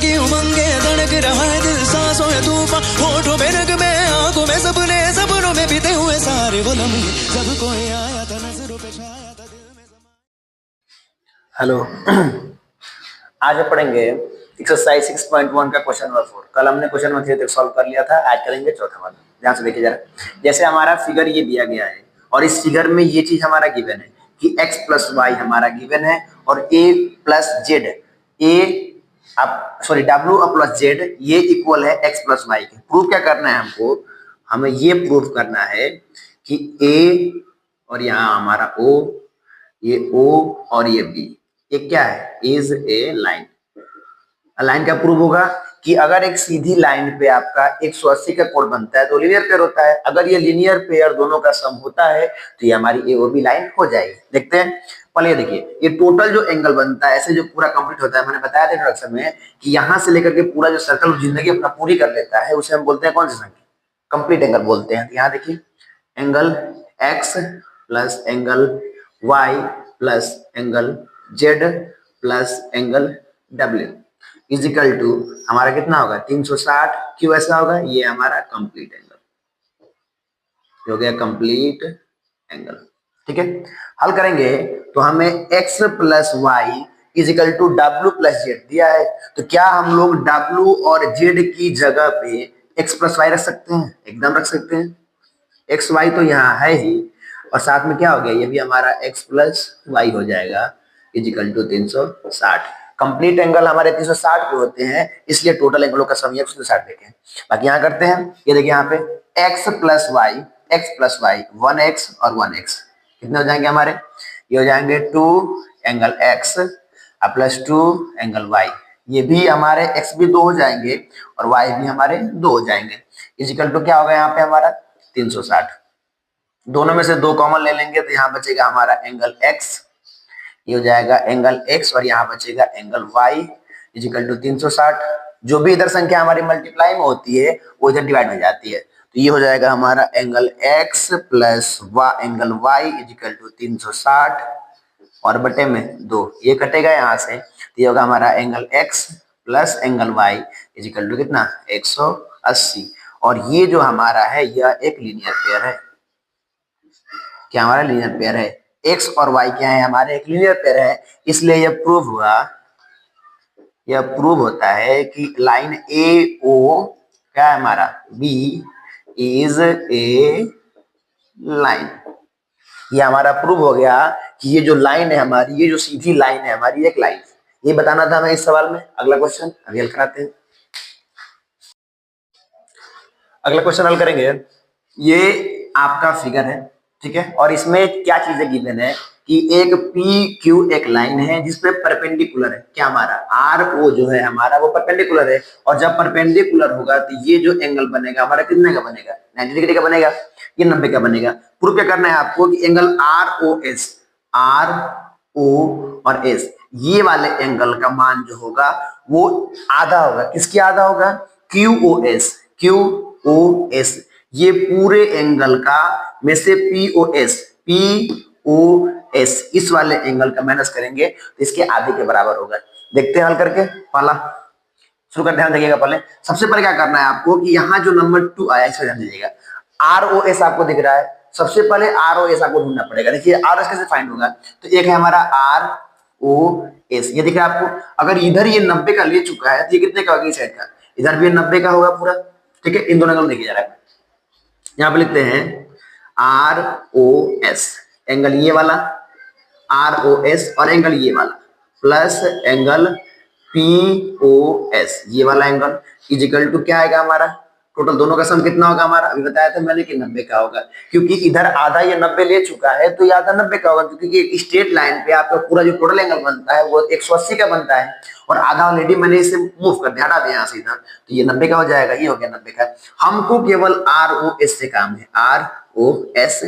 की उमंगे धड़क रहा है दिल, सांसों में तूफान, होठों में नग में, आंखों में सपने, सपनों में बीते हुए सारे वो लम्हे, जब कोई आया था नजरों पे छाया था दिल में समा। हेलो आज हम पढ़ेंगे एक्सरसाइज 6.1 का क्वेश्चन नंबर 4। कल हमने क्वेश्चन नंबर 3 तक सॉल्व कर लिया था, आज करेंगे चौथा वाला। ध्यान से देखिए जरा। जैसे हमारा फिगर ये दिया गया है और इस फिगर में ये चीज हमारा गिवन है कि x प्लस वाई हमारा गिवन है और a plus Z w plus Z ये इक्वल है x प्लस वाई के। प्रूव क्या करना है हमको? हमें ये प्रूव करना है कि a और यहाँ हमारा o, ये o और ये b, ये क्या है? Is a line. लाइन का प्रूव होगा कि अगर एक सीधी लाइन पे आपका 180 का कोण बनता है तो लीनियर पेयर होता है। अगर ये लीनियर पेयर दोनों का सम होता है तो ये हमारी ए और बी लाइन हो जाएगी। देखते हैं। पहले ये देखिए, ये टोटल जो एंगल बनता है ऐसे जो पूरा कंप्लीट होता है, मैंने बताया था इंट्रोडक्शन में कि यहाँ से लेकर के पूरा जो सर्कल जिंदगी अपना पूरी कर लेता है उसे हम बोलते हैं कौन सी संख्या? कंप्लीट एंगल बोलते हैं। यहाँ देखिए, angle X plus angle Y plus angle Z plus angle W equal to हमारा कितना होगा? 360। क्यों ऐसा होगा? ये हमारा कंप्लीट एंगल हो गया, कंप्लीट एंगल। ठीक है, हल करेंगे तो हमें x plus Y equal to W plus Z दिया है। तो क्या हम लोग w और z की जगह पे x प्लस वाई रख सकते हैं? एकदम रख सकते हैं। एक्स वाई तो यहाँ है ही, और साथ में क्या हो गया? ये भी हमारा x प्लस वाई हो जाएगा इजिकल टू 360। कंप्लीट एंगल हमारे 360 पे होते हैं, इसलिए टोटल एंगलों का सम 160 देखें। बाकी यहाँ करते हैं, ये देखिए यहाँ पे x प्लस वाई 1x और 1x कितने हो जाएंगे हमारे? ये हो जाएंगे 2 angle x plus 2 angle y। ये भी हमारे x भी 2 हो जाएंगे और y भी हमारे 2 हो जाएंगे। इजिकल टू क्या होगा यहाँ पे हमारा? 360। दोनों में से 2 कॉमन ले लेंगे तो यहाँ बचेगा हमारा एंगल x, ये हो जाएगा एंगल x और यहाँ बचेगा एंगल y इजिकल टू 360। जो भी इधर संख्या हमारी मल्टीप्लाई में होती है वो इधर डिवाइड हो जाती है, तो ये हो जाएगा हमारा angle x plus angle y equal to 360 और बटे में 2, ये कटेगा यहाँ से, तो ये होगा हमारा angle x plus angle y equal to कितना? 180। और ये जो हमारा है यह एक लीनियर पेयर है। क्या हमारा लीनियर पेयर है? x और y क्या है? हमारे एक लीनियर पेयर है, इसलिए यह प्रूव हुआ, यह प्रूव होता है कि लाइन ए ओ क्या है हमारा? b is a line. ये हमारा प्रूव हो गया कि ये जो लाइन है हमारी, ये जो सीधी लाइन है हमारी, एक लाइन। ये बताना था हमें इस सवाल में। अगला क्वेश्चन अभी हल कराते हैं। अगला क्वेश्चन हल करेंगे। ये आपका फिगर है, ठीक है, और इसमें क्या चीजें गिवन है कि एक पी क्यू एक लाइन है जिसपे परपेंडिकुलर है। क्या हमारा आर ओ जो है हमारा वो परपेंडिकुलर है, और जब परपेंडिकुलर होगा तो ये जो एंगल बनेगा हमारा कितने का बनेगा? 90 डिग्री का बनेगा। ये 90 का बनेगा। प्रूव क्या करना है आपको कि एंगल आर ओ और एस ये वाले एंगल का मान जो होगा वो आधा होगा। किसकी आधा होगा? Q O S. ये पूरे एंगल का में से पी ओ एस इस वाले एंगल का माइनस करेंगे तो इसके आधे के बराबर होगा। देखते हैं हल करके। पहला शुरू कर, ध्यान रखिएगा। पहले सबसे पहले क्या करना है आपको कि यहाँ जो नंबर 2 आया इसको ध्यान दीजिएगा। आर ओ एस आपको दिख रहा है, सबसे पहले आर ओ एस आपको ढूंढना पड़ेगा। देखिए आर एस कैसे फाइंड होगा? तो एक है हमारा आर ओ एस, ये दिख रहा है आपको। अगर इधर ये 90 का ले चुका है तो ये कितने का होगा? इस साइड का, इधर भी 90 का होगा पूरा। ठीक है, इन दोनों का देखिए जरा। यहाँ पे लिखते हैं आर ओ एस, एंगल ये वाला आर ओ एस और एंगल ये वाला plus angle P O S ये वाला एंगल इजिकल टू क्या आएगा हमारा? टोटल दोनों का सम कितना होगा हमारा? अभी बताया था मैंने कि 90 का होगा, क्योंकि इधर आधा ये 90 ले चुका है तो ये आधा 90 का होगा, क्योंकि एक स्ट्रेट लाइन पे आपका पूरा जो टोटल एंगल बनता है वो 180 का बनता है और आधा ऑलरेडी मैंने इसे मूव कर दिया, हटा दिया यहाँ से इधर, तो ये 90 का हो जाएगा। ये हो गया 90 का। हमको केवल आर ओ एस से काम है। R O S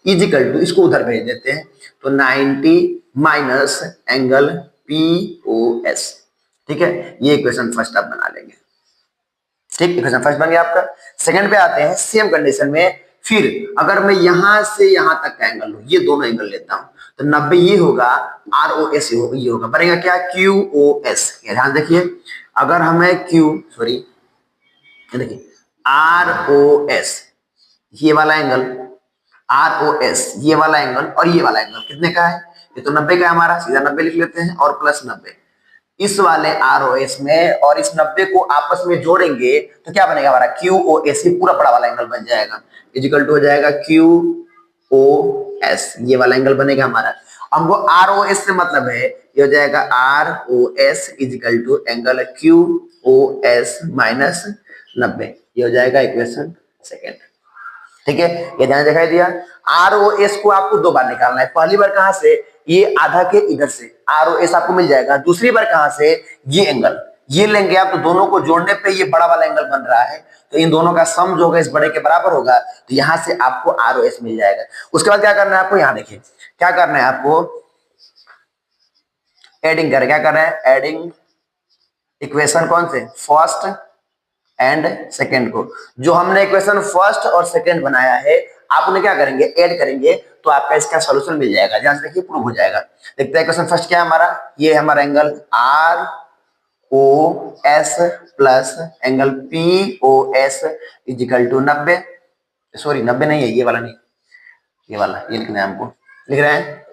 equal to इसको उधर भेज देते हैं तो 90 minus angle P O S. ठीक है, ये इक्वेशन फर्स्ट आप बना लेंगे। ठीक, इक्वेशन फर्स्ट बन गया आपका। सेकंड पे आते हैं। सेम कंडीशन में फिर अगर मैं यहां से यहां तक का एंगल लूं, ये दोनों एंगल लेता हूं तो 90 ये होगा, आर ओ एस ये होगा, बनेगा क्या? Q O S. ध्यान देखिए, अगर हमें देखिए ROS ये वाला एंगल, ROS ये वाला एंगल और ये वाला एंगल कितने का है? ये तो 90 का है हमारा, सीधा 90 लिख लेते हैं और प्लस 90 इस वाले ROS में, और इस 90 को आपस में जोड़ेंगे तो क्या बनेगा हमारा QOS, ये पूरा बड़ा वाला एंगल बन जाएगा, इजिकल टू हो जाएगा QOS, ये वाला एंगल बनेगा हमारा। हमको ROS से मतलब है, ये हो जाएगा ROS equal to angle QOS minus 90, ये हो जाएगा इक्वेशन सेकेंड। ठीक है, ये ध्यान दिखाई दिया। ROS को आपको दो बार निकालना है, पहली बार कहां से, ये आधा के इधर से ROS आपको मिल जाएगा, दूसरी बार कहां से, ये एंगल ये लेंगे आप, तो दोनों को जोड़ने पे ये बड़ा वाला एंगल बन रहा है, तो इन दोनों का सम जो होगा इस बड़े के बराबर होगा, तो यहां से आपको ROS मिल जाएगा। उसके बाद क्या करना है आपको, यहां देखिए क्या करना है आपको, एडिंग कर, क्या कर रहे हैं, एडिंग इक्वेशन कौन से, फर्स्ट एंड सेकेंड को, जो हमने इक्वेशन फर्स्ट और सेकेंड बनाया है आप उन्हें क्या करेंगे, ऐड करेंगे, तो आपका इसका सॉल्यूशन मिल जाएगा, ध्यान से देखिए प्रूव हो जाएगा। देखते हैं इक्वेशन फर्स्ट क्या है हमारा, ये हमारा angle ROS plus angle POS equal to 90, sorry 90 नहीं है, ये वाला नहीं, ये वाला, ये लिखना है हमको, लिख रहे हैं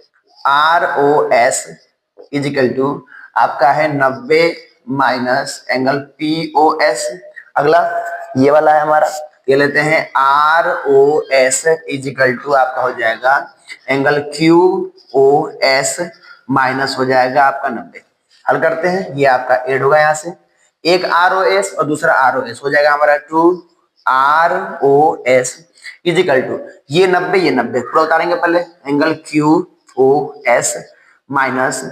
ROS इजिकल टू आपका है 90 माइनस एंगल POS, अगला ये वाला है हमारा, ये लेते हैं ROS इजिकल टू आपका हो जाएगा एंगल QOS माइनस हो जाएगा आपका 90, हल करते हैं, ये आपका ऐड होगा यहाँ से, एक ROS और दूसरा ROS हो जाएगा हमारा 2 ROS इजिकल टू ये 90 पूरा उतारेंगे पहले, angle QOS minus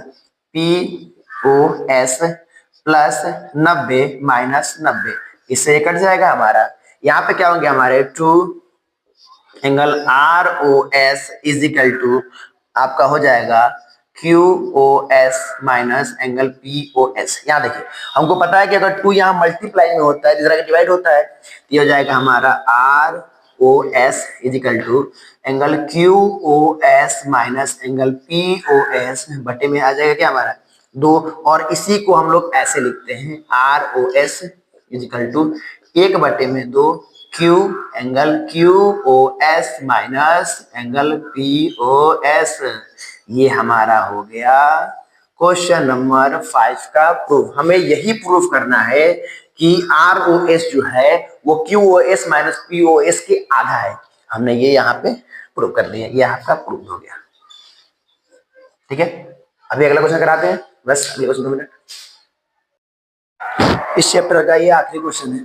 POS plus 90 minus 90, इससे कट जाएगा हमारा, यहाँ पे क्या होंगे हमारे 2 एंगल ROS इजिकल टू आपका हो जाएगा QOS माइनस एंगल POS। यहाँ देखिए हमको पता है कि अगर 2 यहाँ मल्टीप्लाई में होता है, दूसरा डिवाइड होता है, तो ये हो जाएगा हमारा ROS equal to angle QOS minus angle POS बटे में आ जाएगा क्या हमारा 2, और इसी को हम लोग ऐसे लिखते हैं ROS इजिकल टू 1 बटे में 2 Q angle QOS minus angle POS, ये हमारा हो गया क्वेश्चन नंबर 5 का प्रूफ। हमें यही प्रूफ करना है कि ROS जो है वो QOS माइनस POS के आधा है, हमने ये यहाँ पे प्रूफ कर दिया, ये आपका प्रूफ हो गया। ठीक है, अभी अगला क्वेश्चन कराते हैं, बस अगले क्वेश्चन 2 मिनट। इस चैप्टर का ये आखिरी क्वेश्चन है,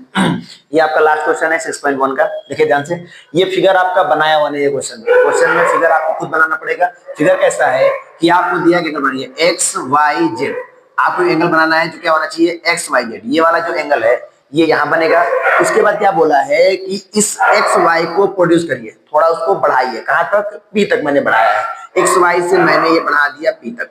ये आपका लास्ट क्वेश्चन है 6.1 का। देखिए ध्यान से, ये फिगर आपका बनाया हुआ नहीं है क्वेश्चन में फिगर आपको खुद बनाना पड़ेगा। फिगर कैसा है कि आपको दिया कि बनाइए XYZ, आपको एंगल बनाना है जो क्या होना चाहिए XYZ, ये वाला जो एंगल है ये यहाँ बनेगा। उसके बाद क्या बोला है कि इस XY को प्रोड्यूस करिए, थोड़ा उसको बढ़ाइए, कहाँ तक, P तक मैंने बढ़ाया है, XY से मैंने ये बढ़ा दिया P तक।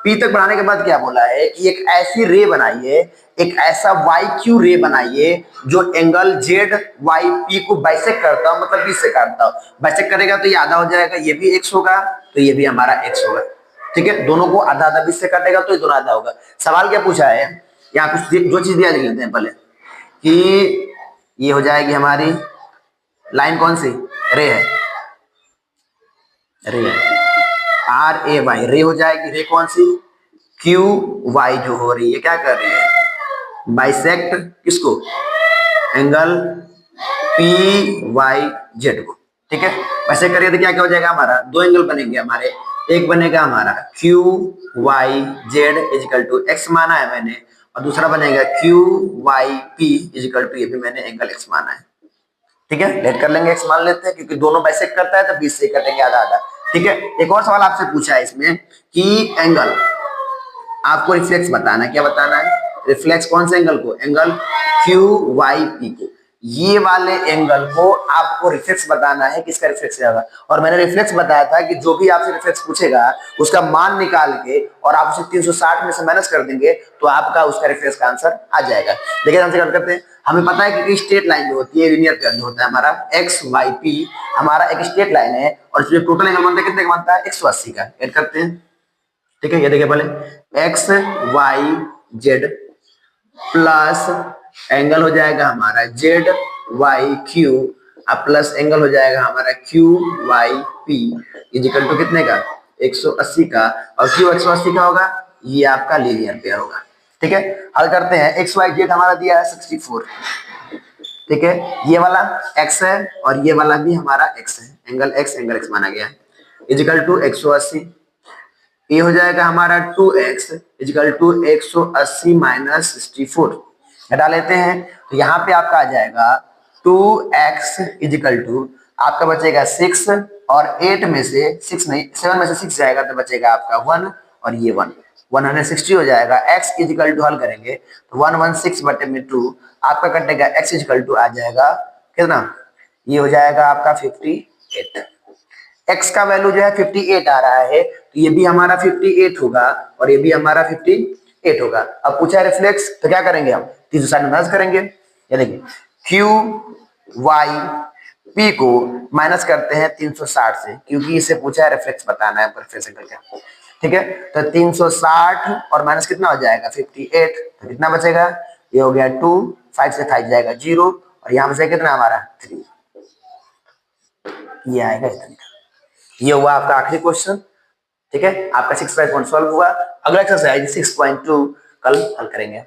P तक बढ़ाने के बाद क्या बोला है कि एक ऐसी रे बनाइए, एक ऐसा YQ रे बनाइए जो एंगल ZYP को बाइसेक्ट करता हो, मतलब 20 से काटता हो। बाइसेक्ट करेगा तो ये आधा हो जाएगा, ये भी X होगा, तो ये भी हमारा X होगा। ठीक है, दोनों को आधा आधा 20 से काटेगा तो ये दोनों आधा होगा। सवाल क्या पूछा है, यहाँ कुछ जो चीज दिया लेते हैं पहले कि ये हो जाएगी हमारी लाइन कौन सी, रे है, रे है RAY, रे हो जाएगी, रे कौन सी QY जो हो रही है क्या कर रही है, बाइसेक्ट किसको, एंगल PYZ को। ठीक है, वैसे करिए तो क्या क्या हो जाएगा हमारा, दो एंगल बनेंगे हमारे, एक बनेगा हमारा QYZ इजिकल टू X माना है मैंने, और दूसरा बनेगा QYP इजिकल टू, ये भी मैंने एंगल X माना है। ठीक है, लेट कर लेंगे, X मान लेते हैं क्योंकि दोनों बाइसेक्ट करता है तो 20 से कटेंगे आधा आधा। ठीक है, एक और सवाल आपसे पूछा है इसमें कि एंगल आपको रिफ्लेक्स बताना है, क्या बताना है, रिफ्लेक्स कौन से एंगल को, एंगल QYP को, ये वाले एंगल को आपको रिफ्लेक्स बताना है, किसका रिफ्लेक्स होगा। और मैंने रिफ्लेक्स बताया था कि जो भी आपसे रिफ्लेक्स पूछेगा उसका मान निकाल के और आप उसे 360 में से माइनस कर देंगे तो आपका उसका रिफ्लेक्स का आंसर आ जाएगा। देखिए आंसर क्या करते हैं, हमें पता है कि स्ट्रेट लाइन जो होती है, लीनियर कर्व जो होता है हमारा XYP, हमारा एक स्ट्रेट लाइन है और इसमें टोटल एंगल बनता है कितने का बनता है 180 का। ऐड करते हैं। ठीक है, ये देखिए पहले XYZ प्लस एंगल हो जाएगा हमारा जेड वाई क्यू, अब प्लस एंगल हो जाएगा हमारा Q Y P equal to कितने का 180 का, और क्यू 180 का होगा, ये आपका लीनियर पेयर होगा। ठीक है, हल करते हैं। एक्स वाई जेड हमारा दिया है 64, ठीक है, ये वाला x है और ये वाला भी हमारा x है, एंगल x माना गया है, इजिकल टू 180, ये हो जाएगा हमारा 2x इजिकल टू 180 माइनस 64, घटा लेते हैं तो यहाँ पे आपका आ जाएगा 2x इजिकल टू आपका बचेगा 6 और 8 में से 6 नहीं 7 में से 6 जाएगा तो बचेगा आपका 1 और ये 1 160 हो जाएगा। x इजिकल टू हल करेंगे तो 116 बटे में 2 आपका कटेगा, x इजिकल टू आ जाएगा कितना, ये हो जाएगा आपका 58, x का वैल्यू जो है 58 आ रहा है तो ये भी हमारा 58 होगा और ये भी हमारा 58 होगा। अब पूछा है रिफ्लेक्स तो क्या करेंगे हम 360 माइनस करेंगे, ये देखिए क्यू वाई पी को माइनस करते हैं 360 से, क्योंकि इसे पूछा है रिफ्लेक्स बताना है रिफ्लेक्स एंगल क्या, ठीक है, तो 360 और माइनस कितना हो जाएगा 58, तो कितना बचेगा, ये हो गया 2, 5 से 5 जाएगा 0 और यहाँ से कितना हमारा 3, ये आएगा इतना। ये हुआ आपका आखिरी क्वेश्चन, ठीक है, आपका 6 पॉइंट सॉल्व हुआ। अगला एक्सरसाइज 6.2 कल हल करेंगे।